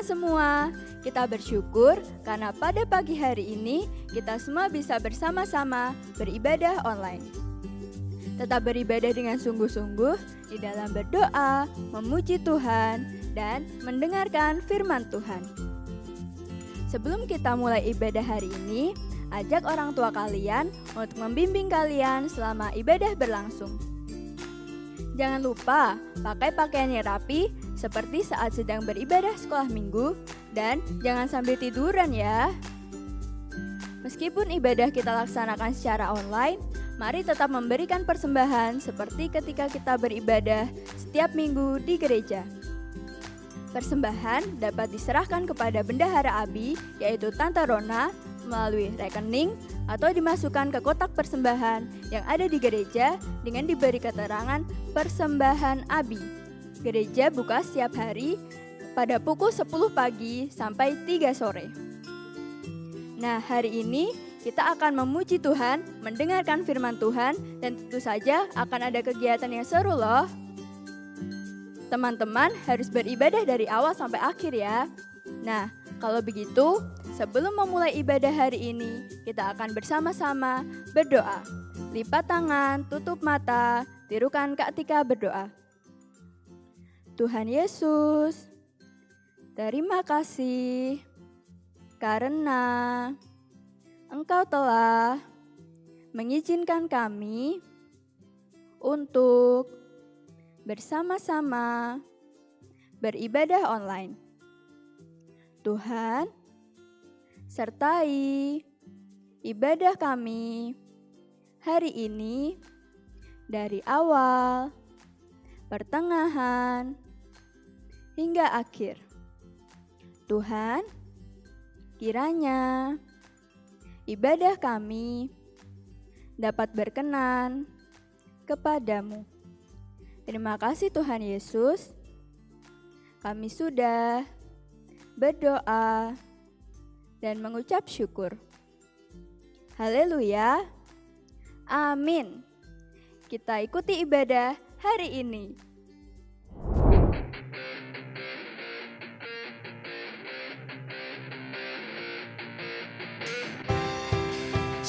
teman-teman semua, kita bersyukur karena pada pagi hari ini kita semua bisa bersama-sama beribadah online. Tetap beribadah dengan sungguh-sungguh di dalam berdoa, memuji Tuhan, dan mendengarkan firman Tuhan. Sebelum kita mulai ibadah hari ini, ajak orang tua kalian untuk membimbing kalian selama ibadah berlangsung. Jangan lupa pakai pakaian yang rapi seperti saat sedang beribadah sekolah minggu dan jangan sambil tiduran ya. Meskipun ibadah kita laksanakan secara online, mari tetap memberikan persembahan seperti ketika kita beribadah setiap minggu di gereja. Persembahan dapat diserahkan kepada Bendahara Abi, yaitu Tante Rona, melalui rekening atau dimasukkan ke kotak persembahan yang ada di gereja dengan diberi keterangan Persembahan Abi. Gereja buka setiap hari pada pukul 10 pagi sampai 3 sore. Nah, hari ini kita akan memuji Tuhan, mendengarkan firman Tuhan, dan tentu saja akan ada kegiatan yang seru loh. Teman-teman harus beribadah dari awal sampai akhir ya. Nah, kalau begitu, sebelum memulai ibadah hari ini, kita akan bersama-sama berdoa. Lipat tangan, tutup mata, tirukan Kak Tika berdoa. Tuhan Yesus, terima kasih karena Engkau telah mengizinkan kami untuk bersama-sama beribadah online. Tuhan, sertai ibadah kami hari ini dari awal, pertengahan, hingga akhir. Tuhan, kiranya ibadah kami dapat berkenan kepadamu. Terima kasih Tuhan Yesus. Kami sudah berdoa dan mengucap syukur. Haleluya. Amin. Kita ikuti ibadah hari ini.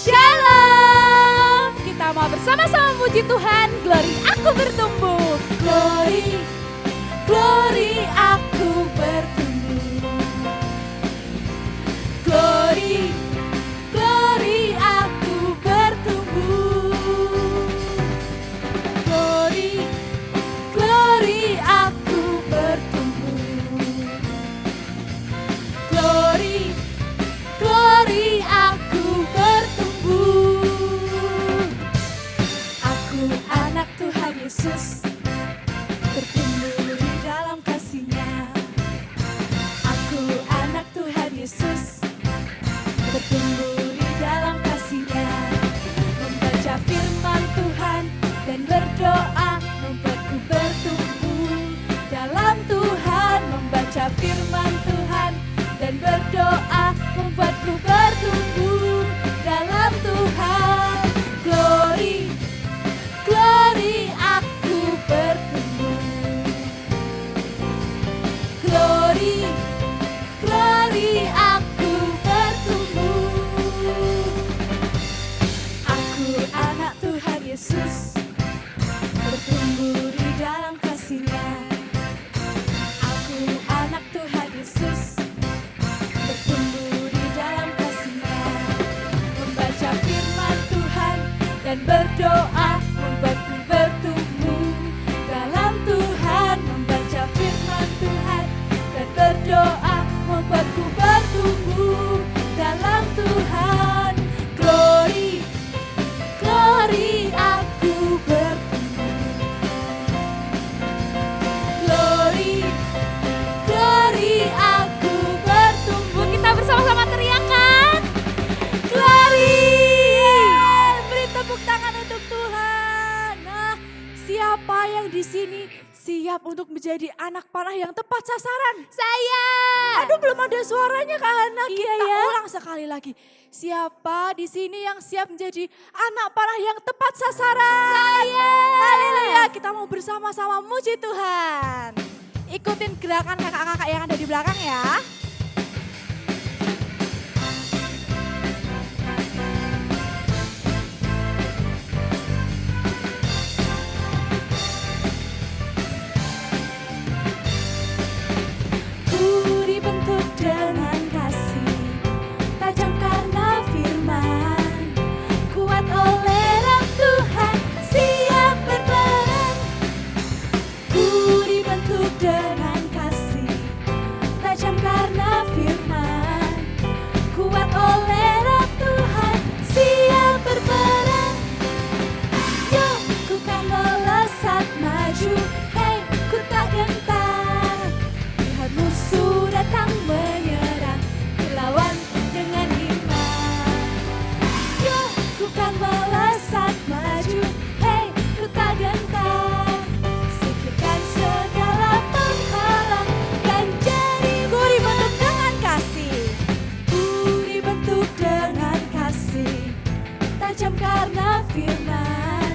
Shalom! Kita mau bersama-sama memuji Tuhan. Glory aku bertumbuh. Glory, glory aku bertumbuh. Glory, glory aku bertumbuh. Glory, glory aku bertumbuh. Glory, glory aku bertumbuh. Aku anak Tuhan Yesus, bertumbuh di dalam kasih-Nya. Aku anak Tuhan Yesus, bertumbuh di dalam kasih-Nya. Membaca firman Tuhan dan berdoa membuatku bertumbuh dalam Tuhan. Membaca firman Tuhan dan berdoa membuatku bertumbuh dalam Tuhan. Glory, glory aku bertumbuh. Glory, glory aku bertumbuh. Aku anak Tuhan Yesus, bertumbuh di dalam kasih-Nya. Aku anak Tuhan Yesus, bertumbuh di dalam kasih-Nya. Membaca firman Tuhan dan berdoa membuatku bertumbuh dalam Tuhan. Membaca firman Tuhan dan berdoa membuatku bertumbuh dalam Tuhan. Glory, glory aku bertumbuh. Glory, glory aku bertumbuh. Kita bersama-sama teriakan. Glory. Beri tepuk tangan untuk Tuhan. Nah, siapa yang di sini siap untuk menjadi anak panah yang tepat sasaran? Saya. Aduh, belum ada suaranya Kak Hana. Iya Kita ya. ulang sekali lagi. Siapa di sini yang siap menjadi anak panah yang tepat sasaran? Saya. Haleluya, kita mau bersama-sama muji Tuhan. ikutin gerakan kakak-kakak yang ada di belakang ya. Ku dibentuk dengan kasih, tajam karena firman, kuat oleh Roh Tuhan, siap berperang. Ku dibentuk dengan kasih, tajam karena firman, kuat oleh Roh Tuhan, siap berperang. Yuk, ku kan melesat maju, hey, ku tak gentar. Lihat musuh datang menyerang, lawan dengan iman. Yuk, ku kan melesat maju, hey, ku tak gentar. Singkirkan segala penghalang dan jadi ku dibentuk dengan kasih. Ku dibentuk dengan kasih, tajam karena firman,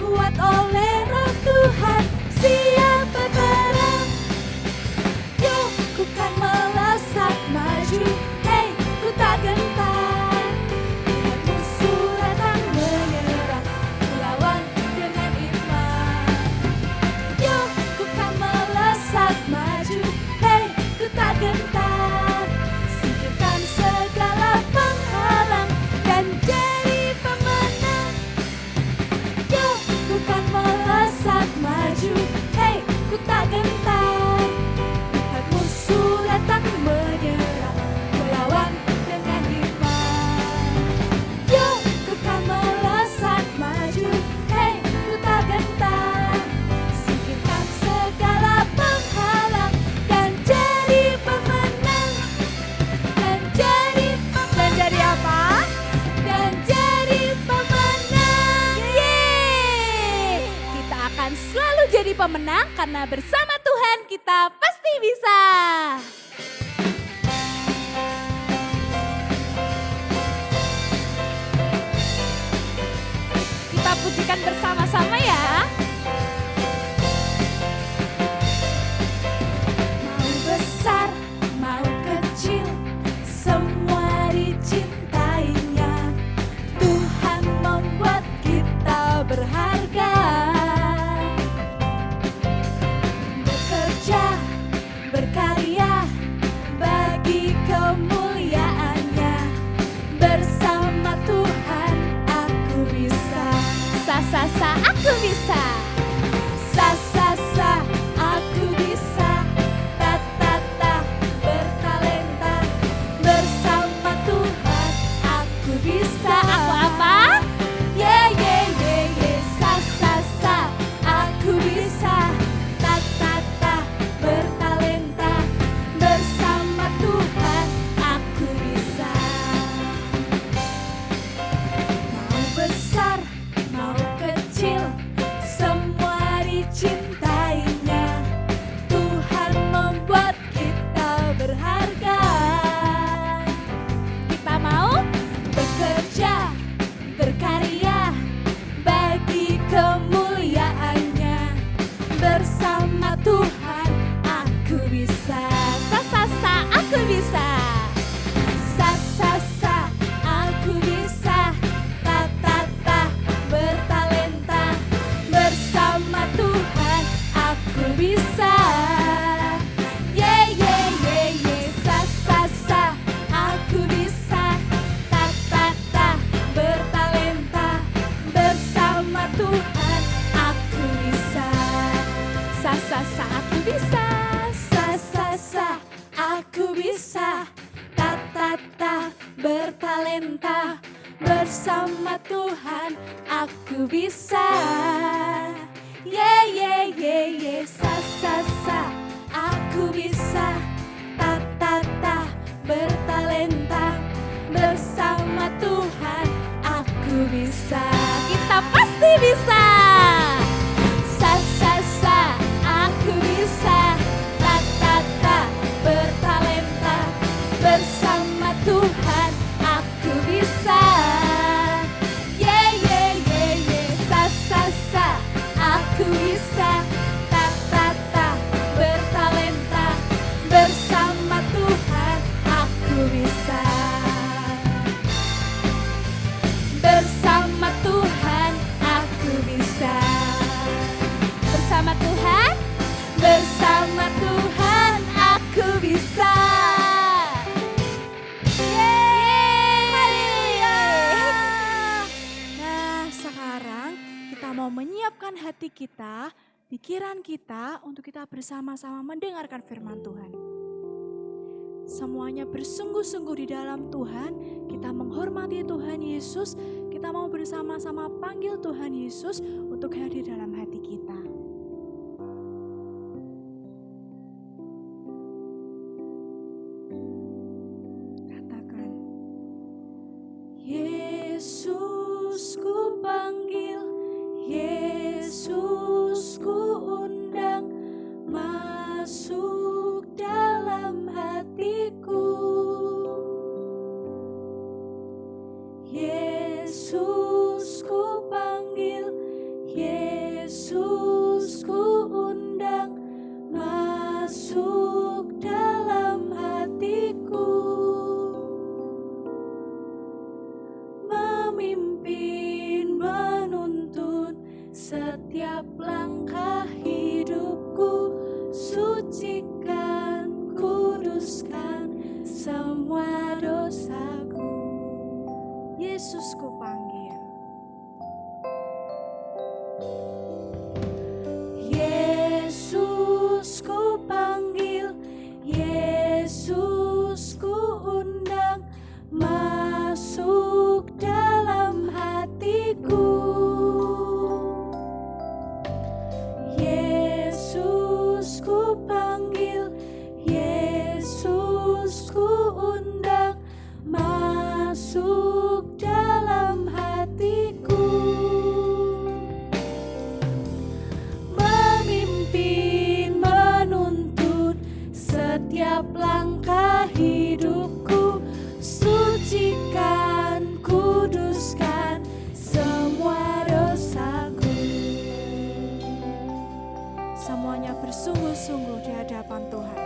kuat oleh Roh Tuhan, siap berperang. Yuk, ku kan melesat maju, hey, ku tak gentar. Lihat musuh datang menyerang, ku lawan dengan iman. Yuk, ku kan melesat maju, hey, ku tak gentar. Singkirkan segala penghalang dan jadi pemenang. Yuk, ku kan melesat maju, hey, ku tak gentar. Lihat musuh datang menyerang, ku lawan dengan iman. Yuk, ku kan melesat maju, hey, ku tak gentar. Singkirkan segala penghalang dan jadi pemenang. Dan jadi apa? Dan jadi pemenang. Yeay! Kita akan selalu jadi pemenang karena bersama Tuhan kita pasti bisa. Kita pujikan bersama-sama ya. Mau besar, mau kecil, semua dicintainya. Tuhan membuat kita berharga. Bekerja, berkarya, bagi kemuliaannya. Bersama Tuhan aku bisa. Sa aku bisa. Sa aku bisa. Ta bertalenta. Bersama Tuhan aku bisa. Aku apa? Ye sa aku bisa. Ta bertalenta. Bersama Tuhan aku bisa. Mau besar, mau kecil, semua dicintainya. Tuhan membuat kita berharga. Kita mau bekerja, berkarya, bagi kemuliaannya. Bersama Tuhan aku bisa. Sa aku bisa. Sa aku bisa. Ta bertalenta. Bersama Tuhan aku bisa. Ye sa aku bisa. Ta bertalenta. Bersama Tuhan aku bisa. Sa aku bisa. Sa aku bisa. Ta bertalenta. Bersama Tuhan aku bisa. Ye sa aku bisa. Ta bertalenta. Bersama Tuhan aku bisa. Kita pasti bisa. Sa aku bisa. Ta bertalenta. Bersama Tuhan aku bisa. Ye sa aku bisa. Ta bertalenta. menyiapkan hati kita, pikiran kita untuk kita bersama-sama mendengarkan firman Tuhan. Semuanya bersungguh-sungguh di dalam Tuhan, kita menghormati Tuhan Yesus, kita mau bersama-sama panggil Tuhan Yesus untuk hadir dalam hati kita. Katakan, Yesus ku panggil, Yesus ku undang, masuk dalam hatiku. Yesus ku panggil, Yesus ku undang, masuk dalam hatiku. Memimpin, menuntun setiap langkah hidupku, sucikan, kuduskan semua dosaku. Yesus ku panggil. Yesus ku panggil, Yesus ku undang, masuk dalam hatiku. Yesus ku panggil, Yesus ku undang, masuk dalam hatiku. Memimpin, menuntun setiap langkah hidupku, sucikan, kuduskan semua dosaku. Semuanya bersungguh-sungguh di hadapan Tuhan.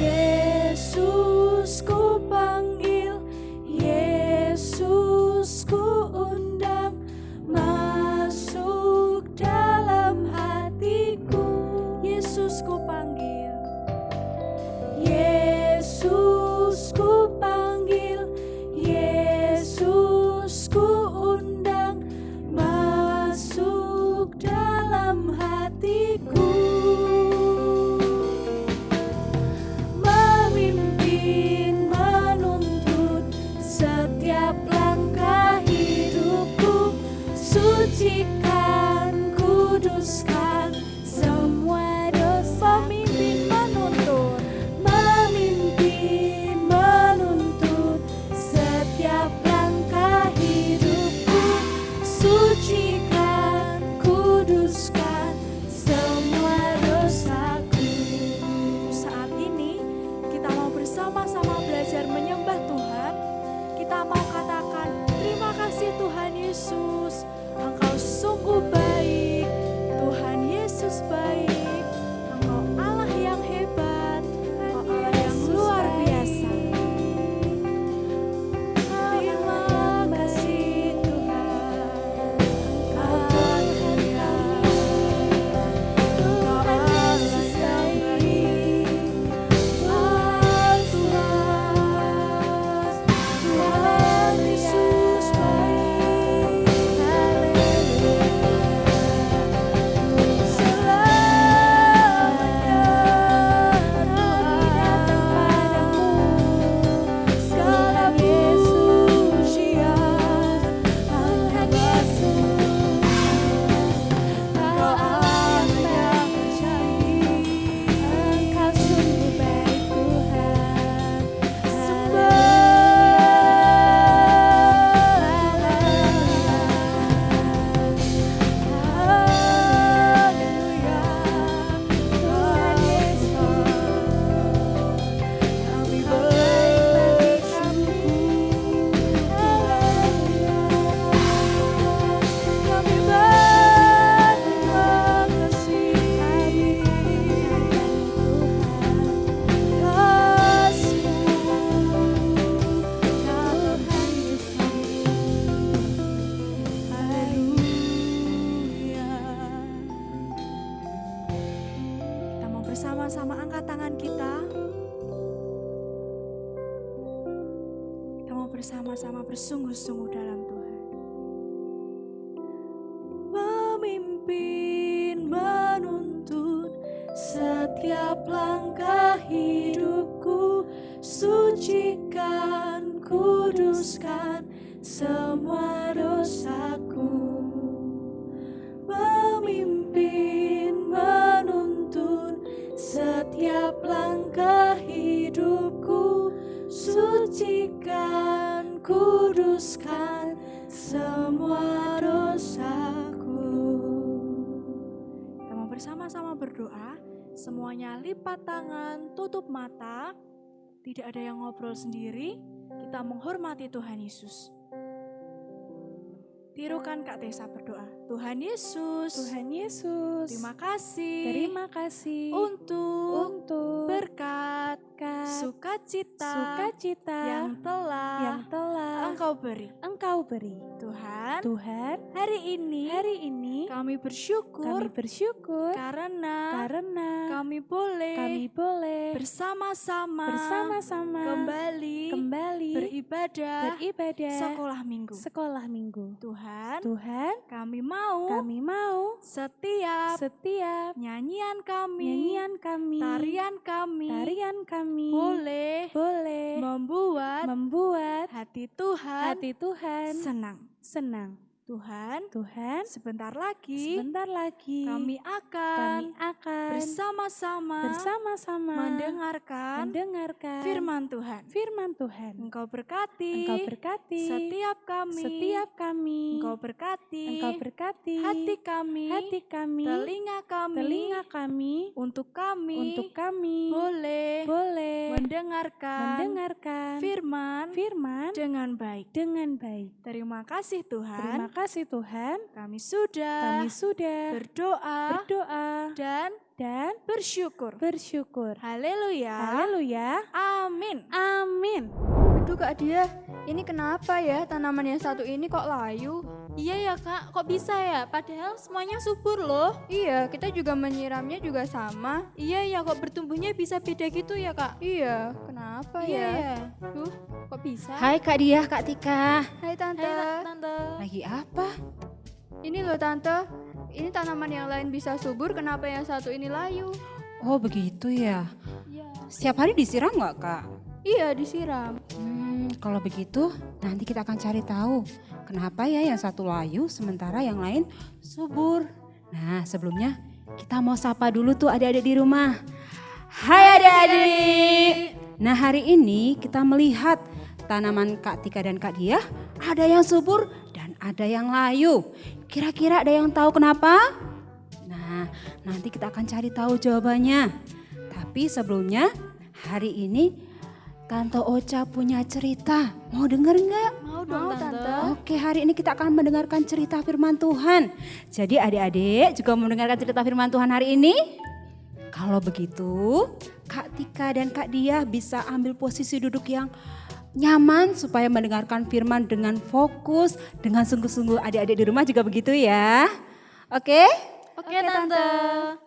Yesus ku panggil, Yesus ku undang, masuk dalam hatiku. Yesus ku panggil, Yesus ku panggil, Yesus ku undang, masuk dalam hatiku. Memimpin, menuntun setiap langkah hidupku, sucikan, kuduskan semua dosa. Memimpin, menuntun setiap langkah hidupku, sucikan, kuduskan semua dosaku. Saat ini kita mau bersama-sama belajar menyembah Tuhan. Kita mau katakan terima kasih Tuhan Yesus, Engkau sungguh baik. Tuhan Yesus baik, Engkau Allah yang hebat, Engkau Allah yang luar biasa. Terima kasih Tuhan, Engkau Tuhan yang Engkau Allah yang baik. Oh Tuhan, Tuhan Yesus baik. Selamanya Tuhan datang padamu, segala pujian Tuhan Yesus. Engkau Allah yang ajaib, Engkau sungguh baik Tuhan. Haleluya, Tuhan Yesus, kami kami berterima kasih. Kita mau bersama-sama angkat tangan kita. Kita mau bersama-sama bersungguh-sungguh dalam Tuhan. langkah hidupku, sucikan, kuduskan semua dosaku. Memimpin, menuntun setiap langkah hidupku, sucikan, kuduskan semua dosaku. Kita mau bersama-sama berdoa, semuanya lipat tangan, tutup mata, tidak ada yang ngobrol sendiri, kita menghormati Tuhan Yesus. Tirukan Kak Tessa berdoa. Tuhan Yesus, terima kasih untuk berkat sukacita yang telah Engkau beri. Tuhan, hari ini kami bersyukur karena kami boleh bersama-sama kembali beribadah sekolah minggu. Tuhan, kami mau setiap nyanyian kami, tarian kami boleh membuat hati Tuhan senang. Tuhan, sebentar lagi kami akan bersama-sama mendengarkan firman Tuhan. Engkau berkati setiap kami. Engkau berkati hati kami, telinga kami, untuk kami boleh mendengarkan firman dengan baik. Terima kasih Tuhan. Kami sudah berdoa dan bersyukur. Haleluya. Amin. Aduh Kak Dia, ini kenapa ya tanaman yang satu ini kok layu? Iya ya Kak, kok bisa ya? Padahal semuanya subur loh. Iya, kita juga menyiramnya juga sama. Iya ya, kok bertumbuhnya bisa beda gitu ya Kak? Iya, kenapa Iya ya? ya. Duh, kok bisa? Hai Kak Diah, Kak Tika. Hai Tante. Tante. Lagi apa? Ini loh Tante, ini tanaman yang lain bisa subur, kenapa yang satu ini layu? Oh begitu ya. Iya. Setiap hari disiram nggak Kak? Iya, disiram. Kalau begitu nanti kita akan cari tahu kenapa ya yang satu layu sementara yang lain subur. Nah sebelumnya kita mau sapa dulu tuh adik-adik di rumah. Hai adik-adik. Nah hari ini kita melihat tanaman Kak Tika dan Kak Diah ada yang subur dan ada yang layu. Kira-kira ada yang tahu kenapa? Nah nanti kita akan cari tahu jawabannya. Tapi sebelumnya hari ini Tante Ocha punya cerita. Mau denger nggak? Mau dong Tante. Oke, hari ini kita akan mendengarkan cerita firman Tuhan. Jadi adik-adik juga mau mendengarkan cerita firman Tuhan hari ini? Kalau begitu, Kak Tika dan Kak Diah bisa ambil posisi duduk yang nyaman supaya mendengarkan firman dengan fokus, dengan sungguh-sungguh. Adik-adik di rumah juga begitu ya. Oke? Oke Tante.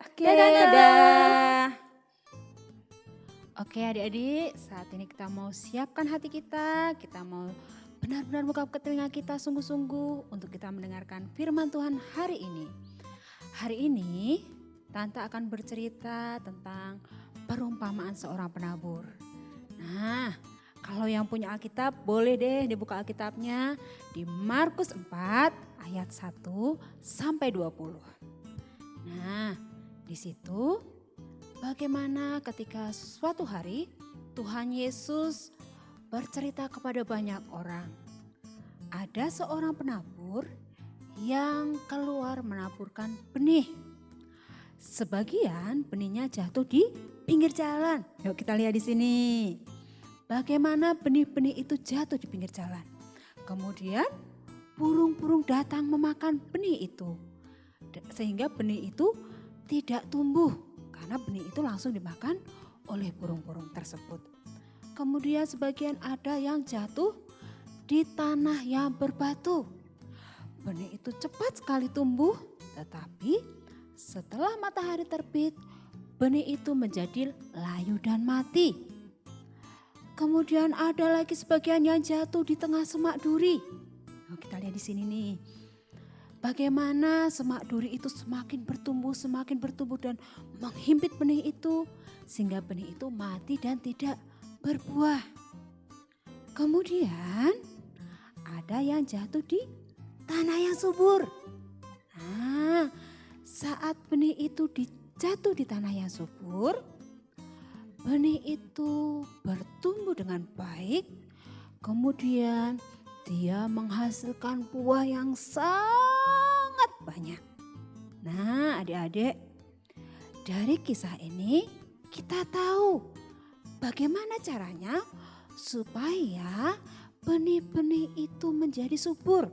Oke, dadah. Oke adik-adik, saat ini kita mau siapkan hati kita mau benar-benar buka telinga kita sungguh-sungguh untuk kita mendengarkan firman Tuhan hari ini. Hari ini Tante akan bercerita tentang perumpamaan seorang penabur. Nah, kalau yang punya Alkitab boleh deh dibuka Alkitabnya di Markus 4 ayat 1 sampai 20. Nah, di situ bagaimana ketika suatu hari Tuhan Yesus bercerita kepada banyak orang. Ada seorang penabur yang keluar menaburkan benih. Sebagian benihnya jatuh di pinggir jalan. Yuk kita lihat di sini. Bagaimana benih-benih itu jatuh di pinggir jalan. Kemudian burung-burung datang memakan benih itu. Sehingga benih itu tidak tumbuh. Karena benih itu langsung dimakan oleh burung-burung tersebut. Kemudian sebagian ada yang jatuh di tanah yang berbatu. Benih itu cepat sekali tumbuh, tetapi setelah matahari terbit, benih itu menjadi layu dan mati. Kemudian ada lagi sebagian yang jatuh di tengah semak duri. Nah, kita lihat di sini nih. bagaimana semak duri itu semakin bertumbuh dan menghimpit benih itu sehingga benih itu mati dan tidak berbuah. Kemudian ada yang jatuh di tanah yang subur. Nah, saat benih itu jatuh di tanah yang subur, benih itu bertumbuh dengan baik, kemudian dia menghasilkan buah yang sangat banyak. Nah, adik-adik, dari kisah ini kita tahu bagaimana caranya supaya benih-benih itu menjadi subur.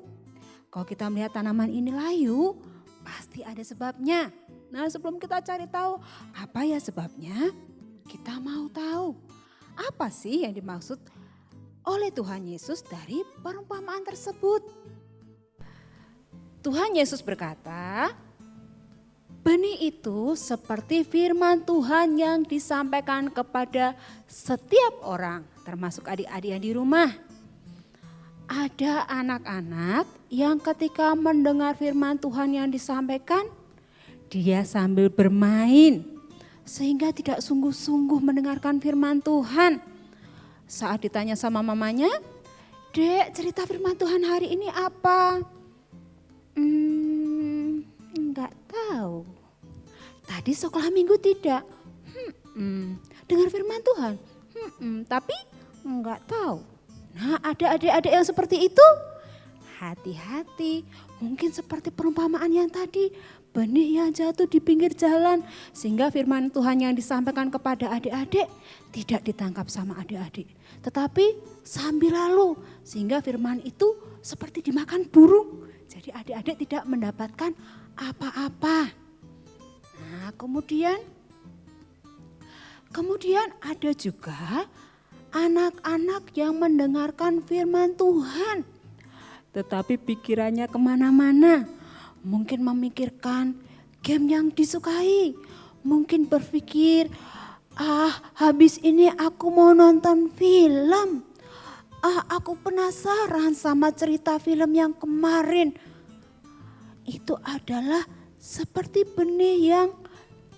Kalau kita melihat tanaman ini layu, pasti ada sebabnya. Nah, sebelum kita cari tahu apa ya sebabnya, kita mau tahu apa sih yang dimaksud oleh Tuhan Yesus dari perumpamaan tersebut. Tuhan Yesus berkata, benih itu seperti firman Tuhan yang disampaikan kepada setiap orang, termasuk adik-adik yang di rumah. Ada anak-anak yang ketika mendengar firman Tuhan yang disampaikan, dia sambil bermain sehingga tidak sungguh-sungguh mendengarkan firman Tuhan. Saat ditanya sama mamanya, "Dek, cerita firman Tuhan hari ini apa?" Enggak tahu. Tadi sekolah minggu tidak. Dengar firman Tuhan. Tapi enggak tahu. Nah, ada adik-adik yang seperti itu. Hati-hati, mungkin seperti perumpamaan yang tadi, benih yang jatuh di pinggir jalan sehingga firman Tuhan yang disampaikan kepada adik-adik tidak ditangkap sama adik-adik. Tetapi sambil lalu sehingga firman itu seperti dimakan burung. Jadi adik-adik tidak mendapatkan apa-apa. Nah, kemudian ada juga anak-anak yang mendengarkan firman Tuhan. Tetapi pikirannya kemana-mana. Mungkin memikirkan game yang disukai. Mungkin berpikir, habis ini aku mau nonton film. Aku penasaran sama cerita film yang kemarin. Itu adalah seperti benih yang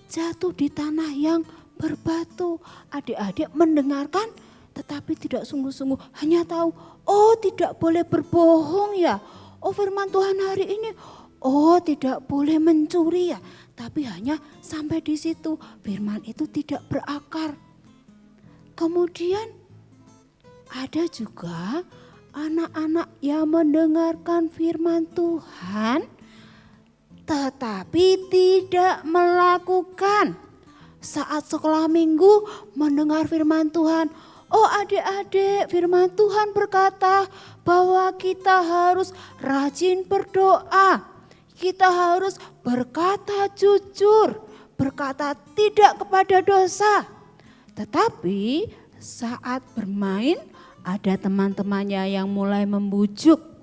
jatuh di tanah yang berbatu. Adik-adik mendengarkan tetapi tidak sungguh-sungguh, hanya tahu, tidak boleh berbohong ya. Firman Tuhan hari ini, tidak boleh mencuri ya. Tapi hanya sampai di situ, firman itu tidak berakar. Kemudian ada juga anak-anak yang mendengarkan firman Tuhan tetapi tidak melakukan. Saat sekolah minggu mendengar firman Tuhan, adik-adik, firman Tuhan berkata bahwa kita harus rajin berdoa. Kita harus berkata jujur, berkata tidak kepada dosa. Tetapi saat bermain ada teman-temannya yang mulai membujuk.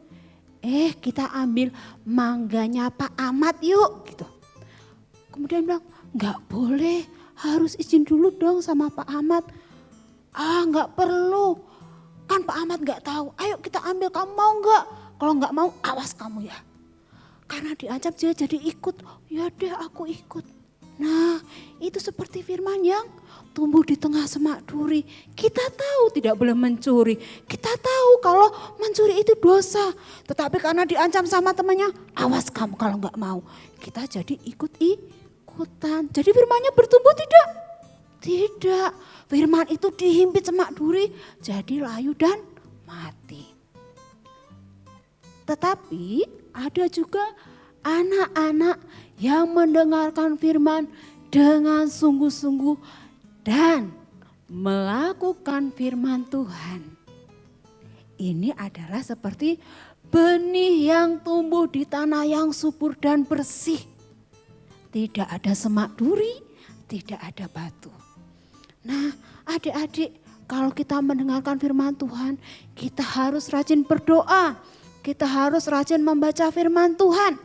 Kita ambil mangganya Pak Ahmad yuk gitu. Kemudian bilang, enggak boleh, harus izin dulu dong sama Pak Ahmad. Enggak perlu, kan Pak Ahmad enggak tahu. Ayo kita ambil, kamu mau enggak? Kalau enggak mau, awas kamu ya. Karena diancam dia jadi ikut, ya deh aku ikut. Nah, itu seperti firman yang tumbuh di tengah semak duri. Kita tahu tidak boleh mencuri. Kita tahu kalau mencuri itu dosa. Tetapi karena diancam sama temannya, awas kamu kalau enggak mau. Kita jadi ikut-ikutan. Jadi firmannya bertumbuh tidak? Tidak. Firman itu dihimpit semak duri, jadi layu dan mati. Tetapi ada juga anak-anak yang mendengarkan firman dengan sungguh-sungguh dan melakukan firman Tuhan. Ini adalah seperti benih yang tumbuh di tanah yang subur dan bersih. Tidak ada semak duri, tidak ada batu. Nah, adik-adik, kalau kita mendengarkan firman Tuhan, kita harus rajin berdoa. Kita harus rajin membaca firman Tuhan.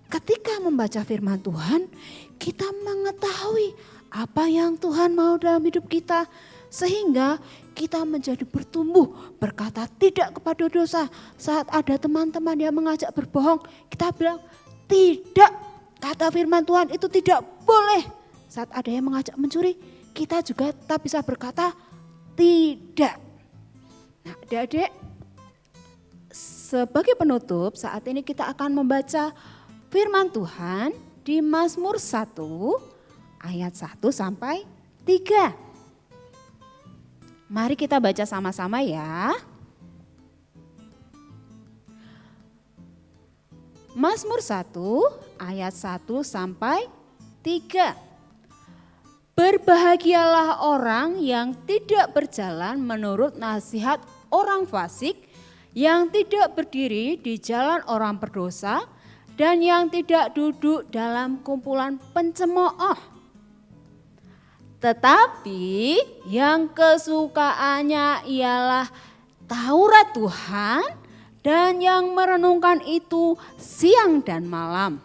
Ketika membaca firman Tuhan, kita mengetahui apa yang Tuhan mau dalam hidup kita. Sehingga kita menjadi bertumbuh, berkata tidak kepada dosa. Saat ada teman-teman yang mengajak berbohong, kita bilang tidak. Kata firman Tuhan itu tidak boleh. Saat ada yang mengajak mencuri, kita juga tetap bisa berkata tidak. Nah, adik-adik, sebagai penutup saat ini kita akan membaca firman Tuhan di Mazmur 1 ayat 1 sampai 3. Mari kita baca sama-sama ya. Mazmur 1 ayat 1 sampai 3. Berbahagialah orang yang tidak berjalan menurut nasihat orang fasik, yang tidak berdiri di jalan orang berdosa, dan yang tidak duduk dalam kumpulan pencemooh. Tetapi yang kesukaannya ialah Taurat Tuhan, dan yang merenungkan itu siang dan malam.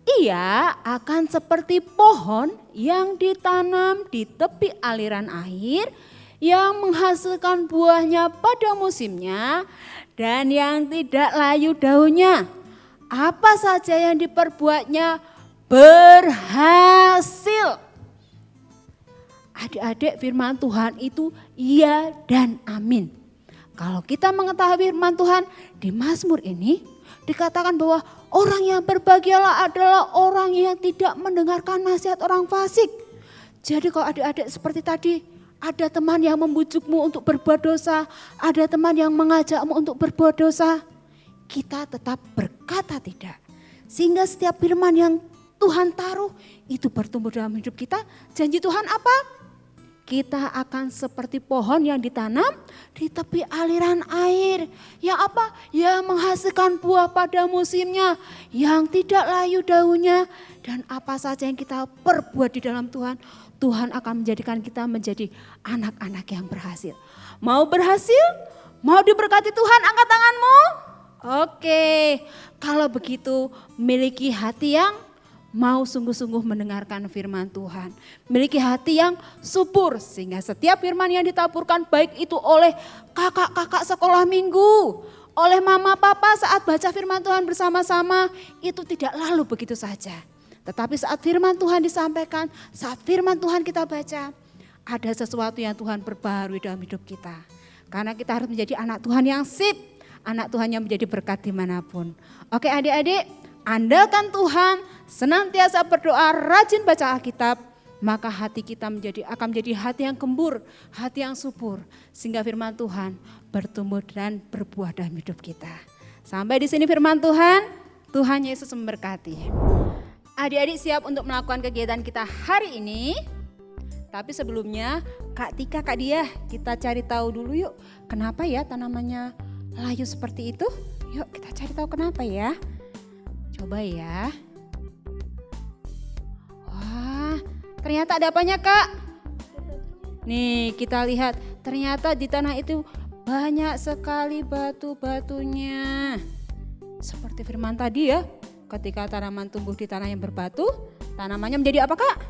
Ia akan seperti pohon yang ditanam di tepi aliran air, yang menghasilkan buahnya pada musimnya dan yang tidak layu daunnya. Apa saja yang diperbuatnya berhasil. Adik-adik, firman Tuhan itu iya dan amin. Kalau kita mengetahui firman Tuhan di Mazmur ini dikatakan bahwa orang yang berbahagialah adalah orang yang tidak mendengarkan nasihat orang fasik. Jadi kalau adik-adik seperti tadi, ada teman yang membujukmu untuk berbuat dosa, ada teman yang mengajakmu untuk berbuat dosa, kita tetap berkata tidak. Sehingga setiap firman yang Tuhan taruh itu bertumbuh dalam hidup kita. Janji Tuhan apa? Kita akan seperti pohon yang ditanam di tepi aliran air. Yang apa? Yang menghasilkan buah pada musimnya, yang tidak layu daunnya. Dan apa saja yang kita perbuat di dalam Tuhan, Tuhan akan menjadikan kita menjadi anak-anak yang berhasil. Mau berhasil? Mau diberkati Tuhan? Angkat tanganmu. Oke, kalau begitu miliki hati yang mau sungguh-sungguh mendengarkan firman Tuhan. Miliki hati yang subur sehingga setiap firman yang ditaburkan baik itu oleh kakak-kakak sekolah minggu, oleh mama papa saat baca firman Tuhan bersama-sama, itu tidak lalu begitu saja. Tetapi saat firman Tuhan disampaikan, saat firman Tuhan kita baca, ada sesuatu yang Tuhan perbaharui dalam hidup kita. Karena kita harus menjadi anak Tuhan yang sip, anak Tuhan yang menjadi berkat dimanapun. Oke adik-adik, andalkan Tuhan, senantiasa berdoa, rajin baca Alkitab, maka hati kita akan menjadi hati yang gembur, hati yang subur. Sehingga firman Tuhan bertumbuh dan berbuah dalam hidup kita. Sampai di sini firman Tuhan, Tuhan Yesus memberkati. Adik-adik siap untuk melakukan kegiatan kita hari ini. Tapi sebelumnya Kak Tika, Kak Diah, kita cari tahu dulu yuk. Kenapa ya tanamannya layu seperti itu? Yuk kita cari tahu kenapa ya. Coba ya. Wah, ternyata ada apanya Kak? Nih kita lihat, ternyata di tanah itu banyak sekali batu-batunya. Seperti firman tadi ya. Ketika tanaman tumbuh di tanah yang berbatu, tanamannya menjadi apa Kak?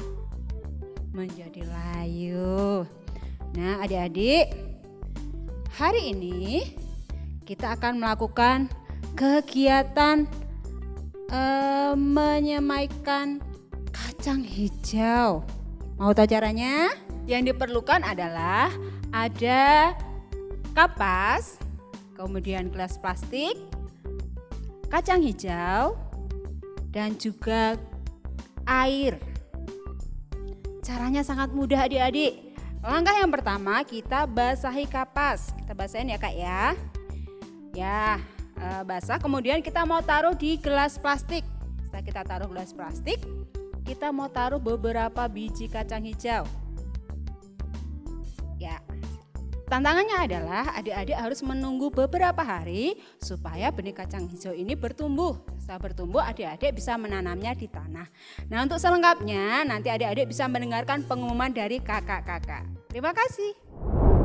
Menjadi layu. Nah adik-adik, hari ini kita akan melakukan kegiatan menyemaikan kacang hijau. Mau tahu caranya? Yang diperlukan adalah ada kapas, kemudian gelas plastik, kacang hijau, dan juga air. Caranya sangat mudah adik-adik. Langkah yang pertama kita basahi kapas. Kita basahin ya Kak ya. Ya, basah, kemudian kita mau taruh di gelas plastik. Setelah kita taruh gelas plastik, kita mau taruh beberapa biji kacang hijau. Ya, tantangannya adalah adik-adik harus menunggu beberapa hari supaya benih kacang hijau ini bertumbuh. Setelah bertumbuh, adik-adik bisa menanamnya di tanah. Nah, untuk selengkapnya nanti adik-adik bisa mendengarkan pengumuman dari kakak-kakak. Terima kasih.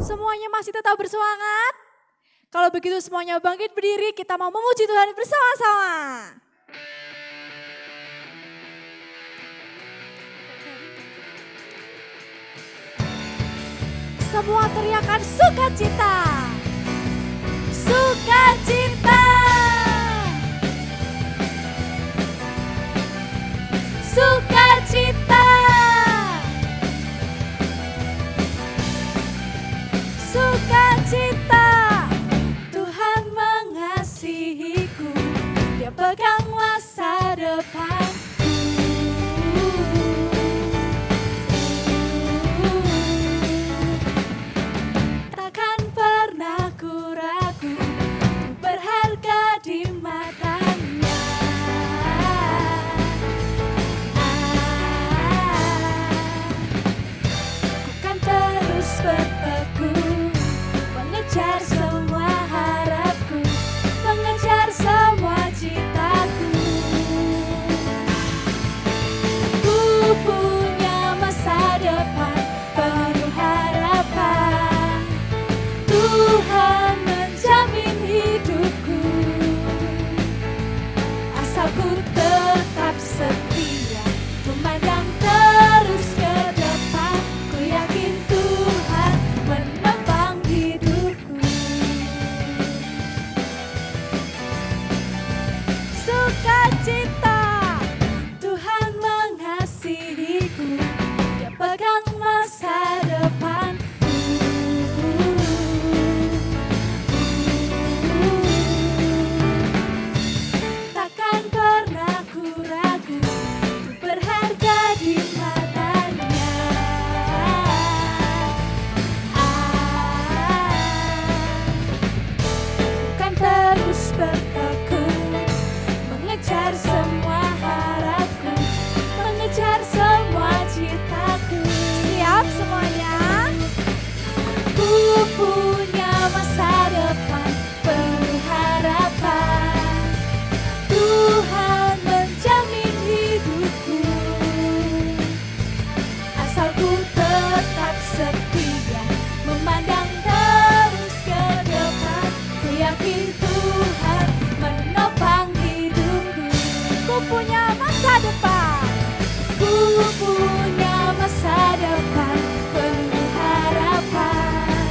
Semuanya masih tetap bersemangat? Kalau begitu semuanya bangkit berdiri, kita mau memuji Tuhan bersama-sama. Semua teriakan sukacita. Sukacita. Sukacita. Sukacita. Tuhan mengasihiku, Dia pegang masa depanku. Takkan pernah ku ragu, ku berharga di matanya. Ku kan terus bertekun, mengejar semua harapku, mengejar semua citaku. Ku punya masa depan penuh harapan, Tuhan menjamin hidupku. Asal ku tetap setia, memandang terus ke depan, ku yakin Tuhan menopang hidupku. Sukacita, Tuhan mengasihiku, Dia pegang masa depanku. Takkan pernah ku ragu, ku berharga di matanya. Bukan terus bertekun, mengejar semua harapku, mengejar semua citaku. Siap semuanya? Ku punya masa depan penuh harapan, Tuhan menjamin hidupku. Asal ku tetap setia, memandang terus ke depan, ku yakin Tuhan menopang hidupku. Ku punya masa depan, ku punya masa depan penuh harapan,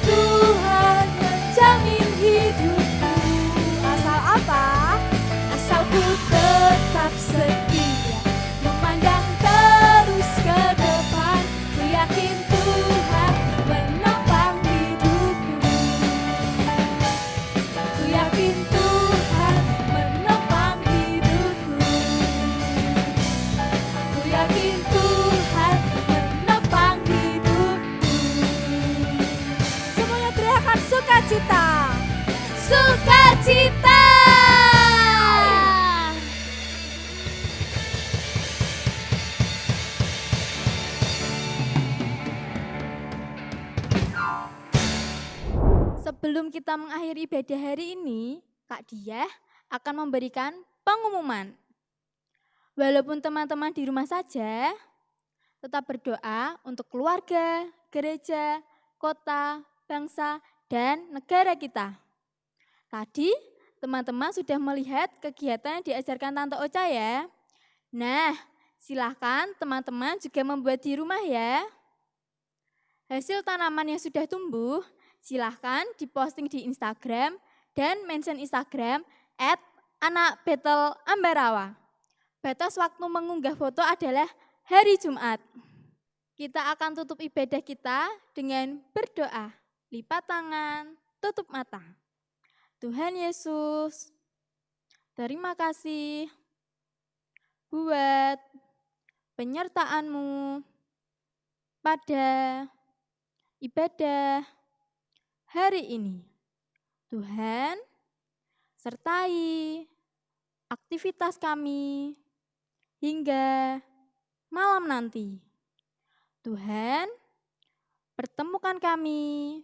Tuhan menjamin hidupku. Asal apa? Asal ku tetap setia, memandang terus ke depan, ku yakin Tuhan menopang hidupku. Ku yakin Tuhan menopang hidupku. Ku yakin Tuhan menopang hidupku. Semuanya teriakan sukacita. Sukacita. Sebelum kita mengakhiri ibadah hari ini, Kak Diah akan memberikan pengumuman. Walaupun teman-teman di rumah saja, tetap berdoa untuk keluarga, gereja, kota, bangsa, dan negara kita. Tadi teman-teman sudah melihat kegiatan yang diajarkan Tante Ocha ya. Nah, silahkan teman-teman juga membuat di rumah ya. Hasil tanaman yang sudah tumbuh, silahkan diposting di Instagram dan mention Instagram @anakbetelambarawa. Batas waktu mengunggah foto adalah hari Jumat. Kita akan tutup ibadah kita dengan berdoa, lipat tangan, tutup mata. Tuhan Yesus, terima kasih buat penyertaan-Mu pada ibadah hari ini. Tuhan, sertai aktivitas kami hingga malam nanti. Tuhan, pertemukan kami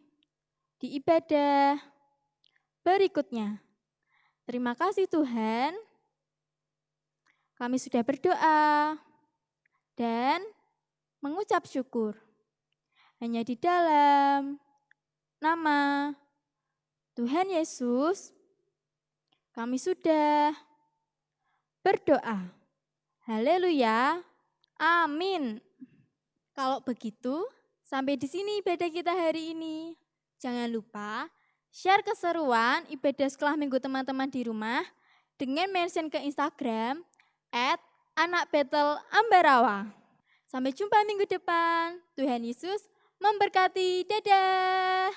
di ibadah berikutnya. Terima kasih Tuhan, kami sudah berdoa dan mengucap syukur. Hanya di dalam nama Tuhan Yesus, kami sudah berdoa. Haleluya, amin. Kalau begitu, Sampai di sini ibadah kita hari ini. Jangan lupa share keseruan ibadah sekolah minggu teman-teman di rumah dengan mention ke Instagram @anakbetelambarawa. Sampai jumpa minggu depan. Tuhan Yesus memberkati. Dadah.